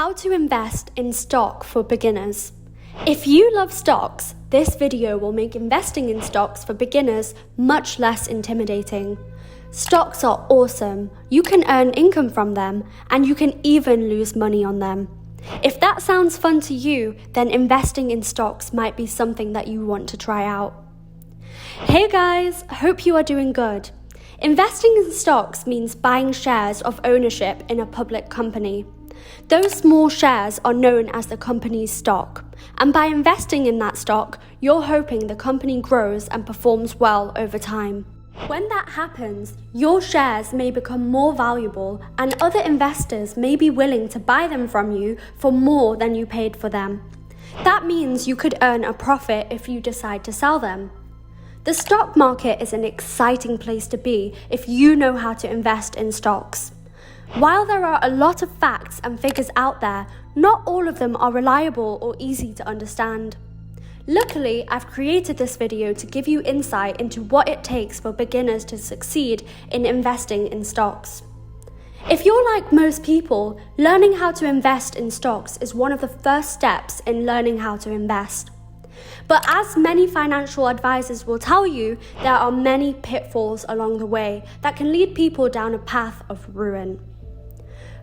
How to invest in stock for beginners. If you love stocks, this video will make investing in stocks for beginners much less intimidating. Stocks are awesome. You can earn income from them, and you can even lose money on them. If that sounds fun to you, then investing in stocks might be something that you want to try out. Hey guys, hope you are doing good. Investing in stocks means buying shares of ownership in a public company. Those small shares are known as the company's stock, and by investing in that stock, you're hoping the company grows and performs well over time. When that happens, your shares may become more valuable and other investors may be willing to buy them from you for more than you paid for them. That means you could earn a profit if you decide to sell them. The stock market is an exciting place to be if you know how to invest in stocks. While there are a lot of facts and figures out there, not all of them are reliable or easy to understand. Luckily, I've created this video to give you insight into what it takes for beginners to succeed in investing in stocks. If you're like most people, learning how to invest in stocks is one of the first steps in learning how to invest. But as many financial advisors will tell you, there are many pitfalls along the way that can lead people down a path of ruin.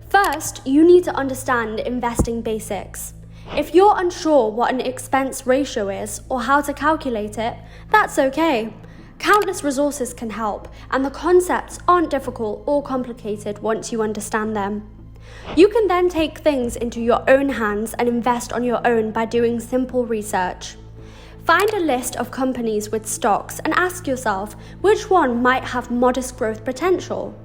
First, you need to understand investing basics. If you're unsure what an expense ratio is or how to calculate it, that's okay. Countless resources can help, and the concepts aren't difficult or complicated once you understand them. You can then take things into your own hands and invest on your own by doing simple research. Find a list of companies with stocks and ask yourself which one might have modest growth potential.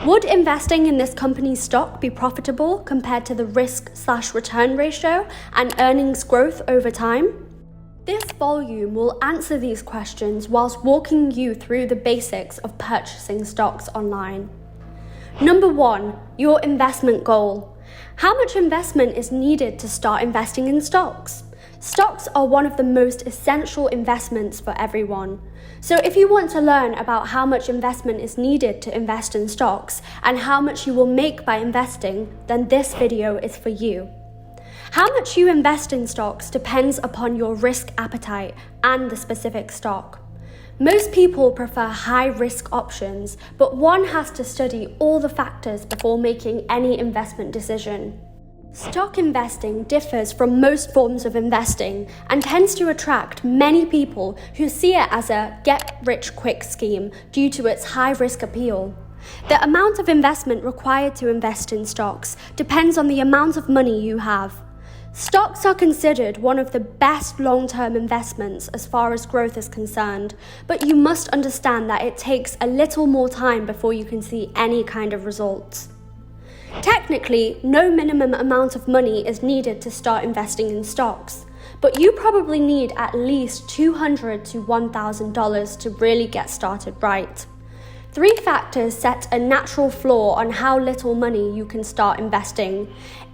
Would investing in this company's stock be profitable compared to the risk/return ratio and earnings growth over time? This volume will answer these questions whilst walking you through the basics of purchasing stocks online. Number 1, your investment goal. How much investment is needed to start investing in stocks? Stocks are one of the most essential investments for everyone. So if you want to learn about how much investment is needed to invest in stocks and how much you will make by investing, then this video is for you. How much you invest in stocks depends upon your risk appetite and the specific stock. Most people prefer high-risk options, but one has to study all the factors before making any investment decision. Stock investing differs from most forms of investing and tends to attract many people who see it as a get-rich-quick scheme due to its high-risk appeal. The amount of investment required to invest in stocks depends on the amount of money you have. Stocks are considered one of the best long-term investments as far as growth is concerned, but you must understand that it takes a little more time before you can see any kind of results. Technically, no minimum amount of money is needed to start investing in stocks, but you probably need at least $200 to $1,000 to really get started right. 3 factors set a natural floor on how little money you can start investing.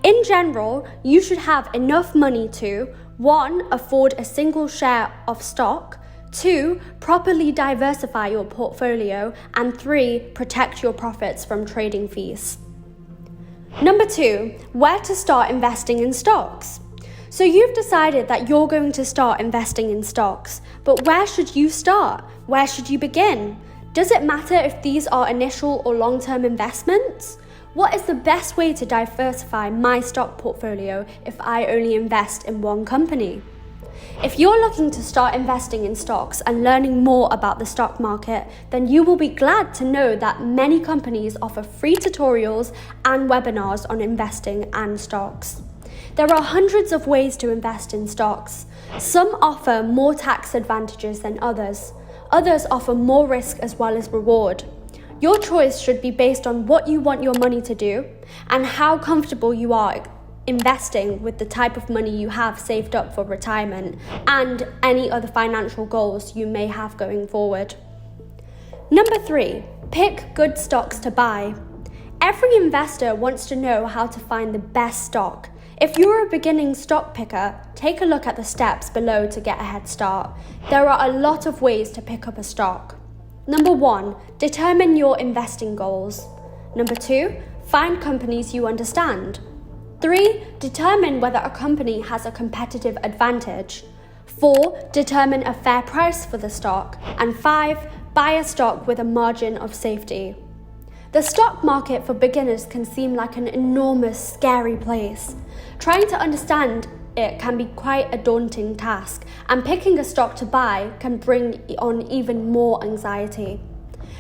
In general, you should have enough money to 1. Afford a single share of stock, 2. Properly diversify your portfolio, and 3. Protect your profits from trading fees. Number 2, where to start investing in stocks. So you've decided that you're going to start investing in stocks, but where should you start? Where should you begin? Does it matter if these are initial or long-term investments? What is the best way to diversify my stock portfolio if I only invest in one company? If you're looking to start investing in stocks and learning more about the stock market, then you will be glad to know that many companies offer free tutorials and webinars on investing and stocks. There are hundreds of ways to invest in stocks. Some offer more tax advantages than others. Others offer more risk as well as reward. Your choice should be based on what you want your money to do and how comfortable you are investing with the type of money you have saved up for retirement and any other financial goals you may have going forward. Number 3, pick good stocks to buy. Every investor wants to know how to find the best stock. If you're a beginning stock picker, take a look at the steps below to get a head start. There are a lot of ways to pick up a stock. Number 1, determine your investing goals. Number 2, find companies you understand. 3. Determine whether a company has a competitive advantage. 4. Determine a fair price for the stock. And 5. Buy a stock with a margin of safety. The stock market for beginners can seem like an enormous, scary place. Trying to understand it can be quite a daunting task, and picking a stock to buy can bring on even more anxiety.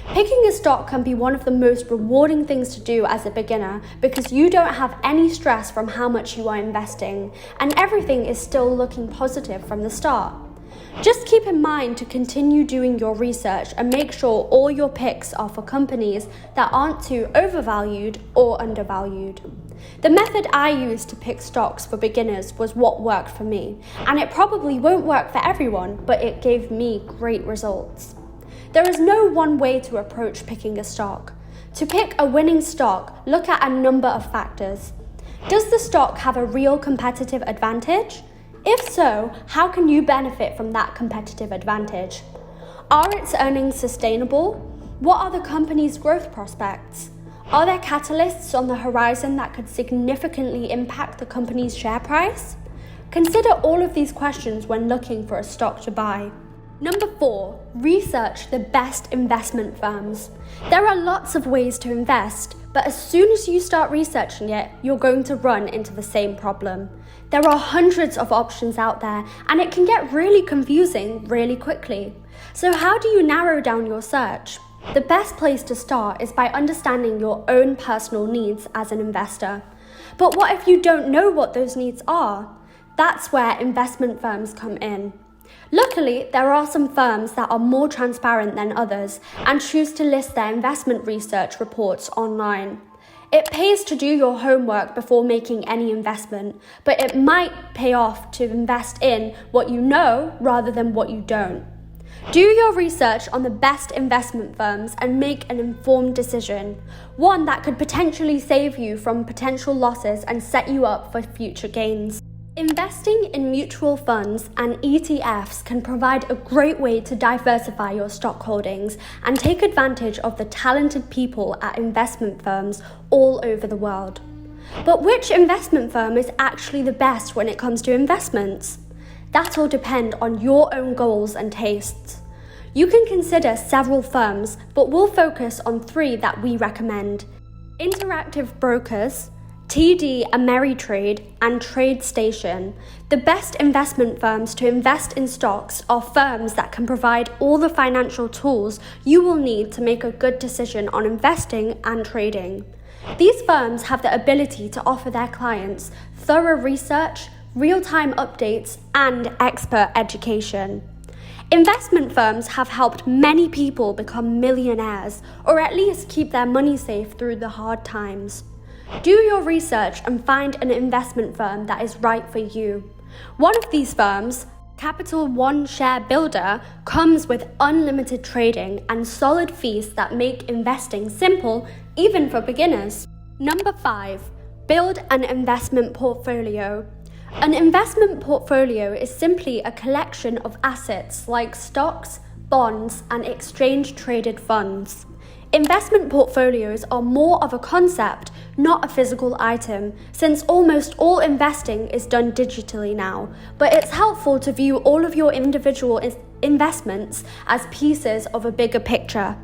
Picking a stock can be one of the most rewarding things to do as a beginner because you don't have any stress from how much you are investing, and everything is still looking positive from the start. Just keep in mind to continue doing your research and make sure all your picks are for companies that aren't too overvalued or undervalued. The method I used to pick stocks for beginners was what worked for me, and it probably won't work for everyone, but it gave me great results. There is no one way to approach picking a stock. To pick a winning stock, look at a number of factors. Does the stock have a real competitive advantage? If so, how can you benefit from that competitive advantage? Are its earnings sustainable? What are the company's growth prospects? Are there catalysts on the horizon that could significantly impact the company's share price? Consider all of these questions when looking for a stock to buy. Number 4, research the best investment firms. There are lots of ways to invest, but as soon as you start researching it, you're going to run into the same problem. There are hundreds of options out there, and it can get really confusing really quickly. So how do you narrow down your search? The best place to start is by understanding your own personal needs as an investor. But what if you don't know what those needs are? That's where investment firms come in. Luckily, there are some firms that are more transparent than others and choose to list their investment research reports online. It pays to do your homework before making any investment, but it might pay off to invest in what you know rather than what you don't. Do your research on the best investment firms and make an informed decision, one that could potentially save you from potential losses and set you up for future gains. Investing in mutual funds and ETFs can provide a great way to diversify your stock holdings and take advantage of the talented people at investment firms all over the world. But which investment firm is actually the best when it comes to investments? That will depend on your own goals and tastes. You can consider several firms, but we'll focus on 3 that we recommend: Interactive Brokers, TD Ameritrade, and TradeStation. The best investment firms to invest in stocks are firms that can provide all the financial tools you will need to make a good decision on investing and trading. These firms have the ability to offer their clients thorough research, real-time updates, and expert education. Investment firms have helped many people become millionaires, or at least keep their money safe through the hard times. Do your research and find an investment firm that is right for you. One of these firms, Capital One Share Builder, comes with unlimited trading and solid fees that make investing simple, even for beginners. Number 5, build an investment portfolio. An investment portfolio is simply a collection of assets like stocks, bonds, and exchange-traded funds. Investment portfolios are more of a concept, not a physical item, since almost all investing is done digitally now, but it's helpful to view all of your individual investments as pieces of a bigger picture.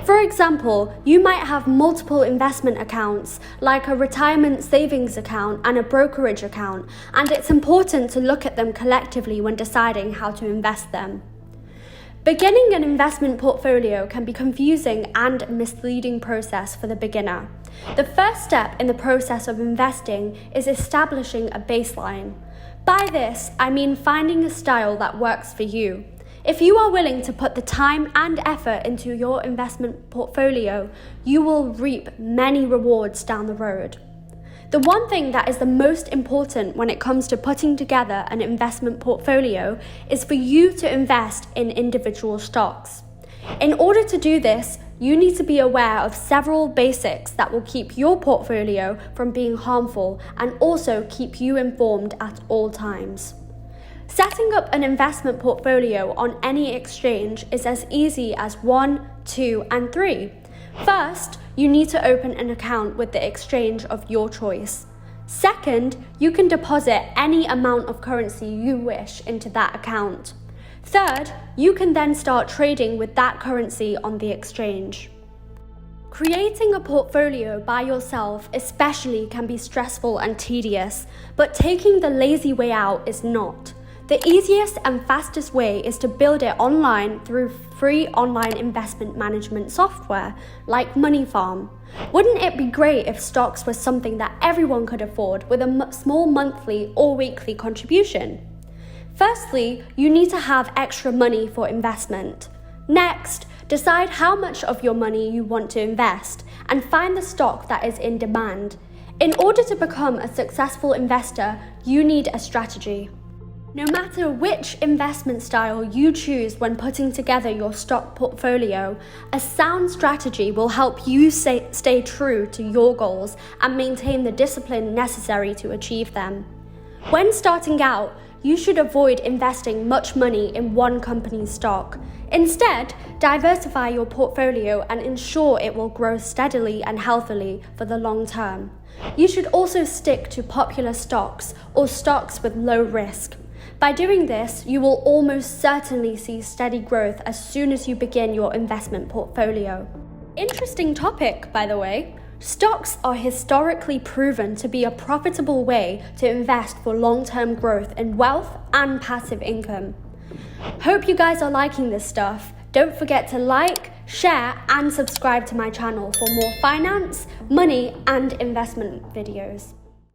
For example, you might have multiple investment accounts, like a retirement savings account and a brokerage account, and it's important to look at them collectively when deciding how to invest them. Beginning an investment portfolio can be a confusing and misleading process for the beginner. The first step in the process of investing is establishing a baseline. By this, I mean finding a style that works for you. If you are willing to put the time and effort into your investment portfolio, you will reap many rewards down the road. The one thing that is the most important when it comes to putting together an investment portfolio is for you to invest in individual stocks. In order to do this, you need to be aware of several basics that will keep your portfolio from being harmful and also keep you informed at all times. Setting up an investment portfolio on any exchange is as easy as 1, 2, and 3. First, you need to open an account with the exchange of your choice. Second, you can deposit any amount of currency you wish into that account. Third, you can then start trading with that currency on the exchange. Creating a portfolio by yourself especially can be stressful and tedious, but taking the lazy way out is not. The easiest and fastest way is to build it online through free online investment management software like Money Farm. Wouldn't it be great if stocks was something that everyone could afford with a small monthly or weekly contribution? Firstly, you need to have extra money for investment. Next, decide how much of your money you want to invest and find the stock that is in demand. In order to become a successful investor, you need a strategy. No matter which investment style you choose when putting together your stock portfolio, a sound strategy will help you stay true to your goals and maintain the discipline necessary to achieve them. When starting out, you should avoid investing much money in one company's stock. Instead, diversify your portfolio and ensure it will grow steadily and healthily for the long term. You should also stick to popular stocks or stocks with low risk. By doing this, you will almost certainly see steady growth as soon as you begin your investment portfolio. Interesting topic, by the way. Stocks are historically proven to be a profitable way to invest for long-term growth in wealth and passive income. Hope you guys are liking this stuff. Don't forget to like, share, and subscribe to my channel for more finance, money, and investment videos.